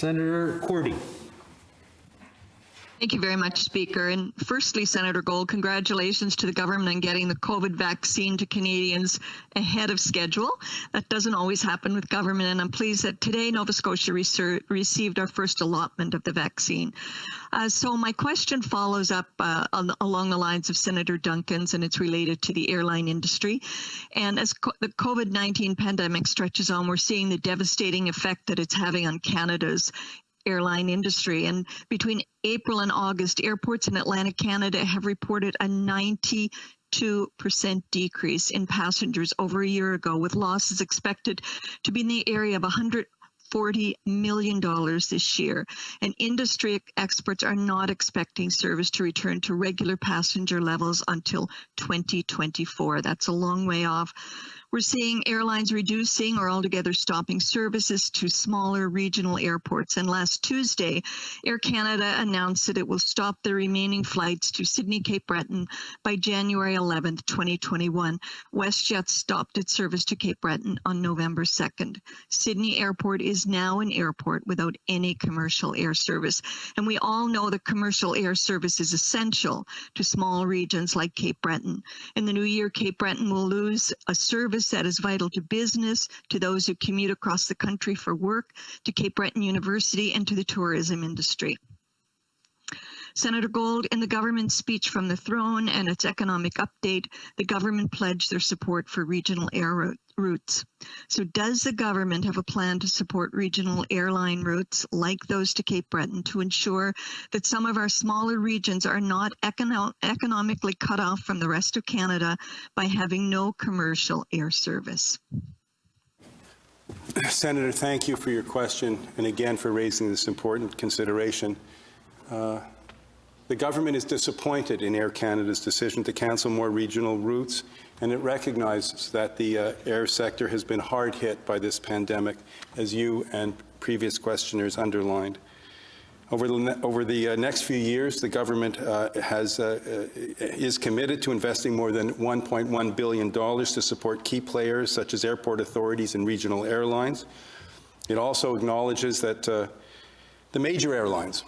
Senator Cordy. Thank you very much, Speaker. And firstly, Senator Gold, congratulations to the government on getting the COVID vaccine to Canadians ahead of schedule. That doesn't always happen with government, and I'm pleased that today Nova Scotia received our first allotment of the vaccine. So my question follows up along the lines of Senator Duncan's, and it's related to the airline industry. And as the COVID-19 pandemic stretches on, we're seeing the devastating effect that it's having on Canada's airline industry. And between April and August, airports in Atlantic Canada have reported a 92% decrease in passengers over a year ago, with losses expected to be in the area of $140 million this year. And industry experts are not expecting service to return to regular passenger levels until 2024. That's a long way off. We're seeing airlines reducing or altogether stopping services to smaller regional airports. And last Tuesday, Air Canada announced that it will stop the remaining flights to Sydney Cape Breton by January 11th, 2021. WestJet stopped its service to Cape Breton on November 2nd. Sydney Airport is now an airport without any commercial air service. And we all know that commercial air service is essential to small regions like Cape Breton. In the new year, Cape Breton will lose a service that is vital to business, to those who commute across the country for work, to Cape Breton University, and to the tourism industry. Senator Gold, in the government's speech from the throne and its economic update, the government pledged their support for regional air routes. So does the government have a plan to support regional airline routes like those to Cape Breton to ensure that some of our smaller regions are not economically cut off from the rest of Canada by having no commercial air service? Senator, thank you for your question and again for raising this important consideration. The government is disappointed in Air Canada's decision to cancel more regional routes, and it recognizes that the air sector has been hard hit by this pandemic, as you and previous questioners underlined. Over the next few years, the government is committed to investing more than $1.1 billion to support key players such as airport authorities and regional airlines. It also acknowledges that the major airlines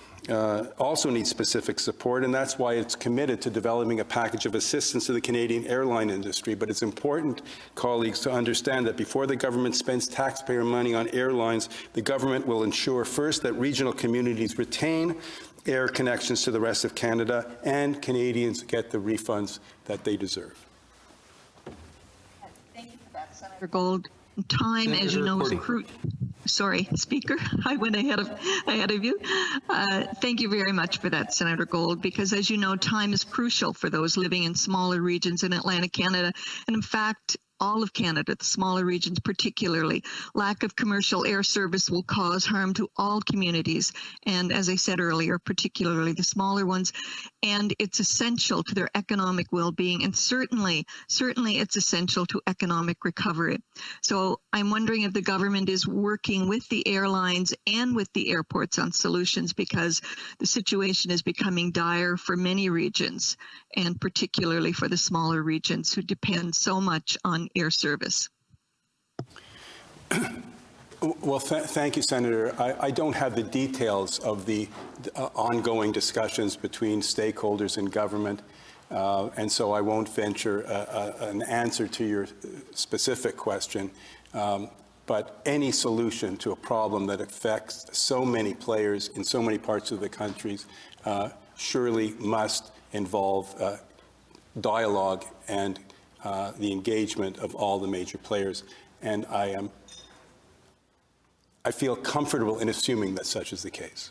also need specific support, and that's why it's committed to developing a package of assistance to the Canadian airline industry. But it's important, colleagues, to understand that before the government spends taxpayer money on airlines, the government will ensure first that regional communities retain air connections to the rest of Canada and Canadians get the refunds that they deserve. Thank you for that, Senator Gold. Time, Senator, as you know, is crucial. Sorry, Speaker, I went ahead of you. Thank you very much for that, Senator Gold, because as you know, time is crucial for those living in smaller regions in Atlantic Canada. And in fact, all of Canada, the smaller regions particularly. Lack of commercial air service will cause harm to all communities, and as I said earlier, particularly the smaller ones, and it's essential to their economic well-being, and certainly it's essential to economic recovery. So I'm wondering if the government is working with the airlines and with the airports on solutions, because the situation is becoming dire for many regions, and particularly for the smaller regions who depend so much on air service. Well, thank you, Senator. I don't have the details of the ongoing discussions between stakeholders and government, and so I won't venture an answer to your specific question. But any solution to a problem that affects so many players in so many parts of the country surely must involve dialogue and the engagement of all the major players. And I feel comfortable in assuming that such is the case.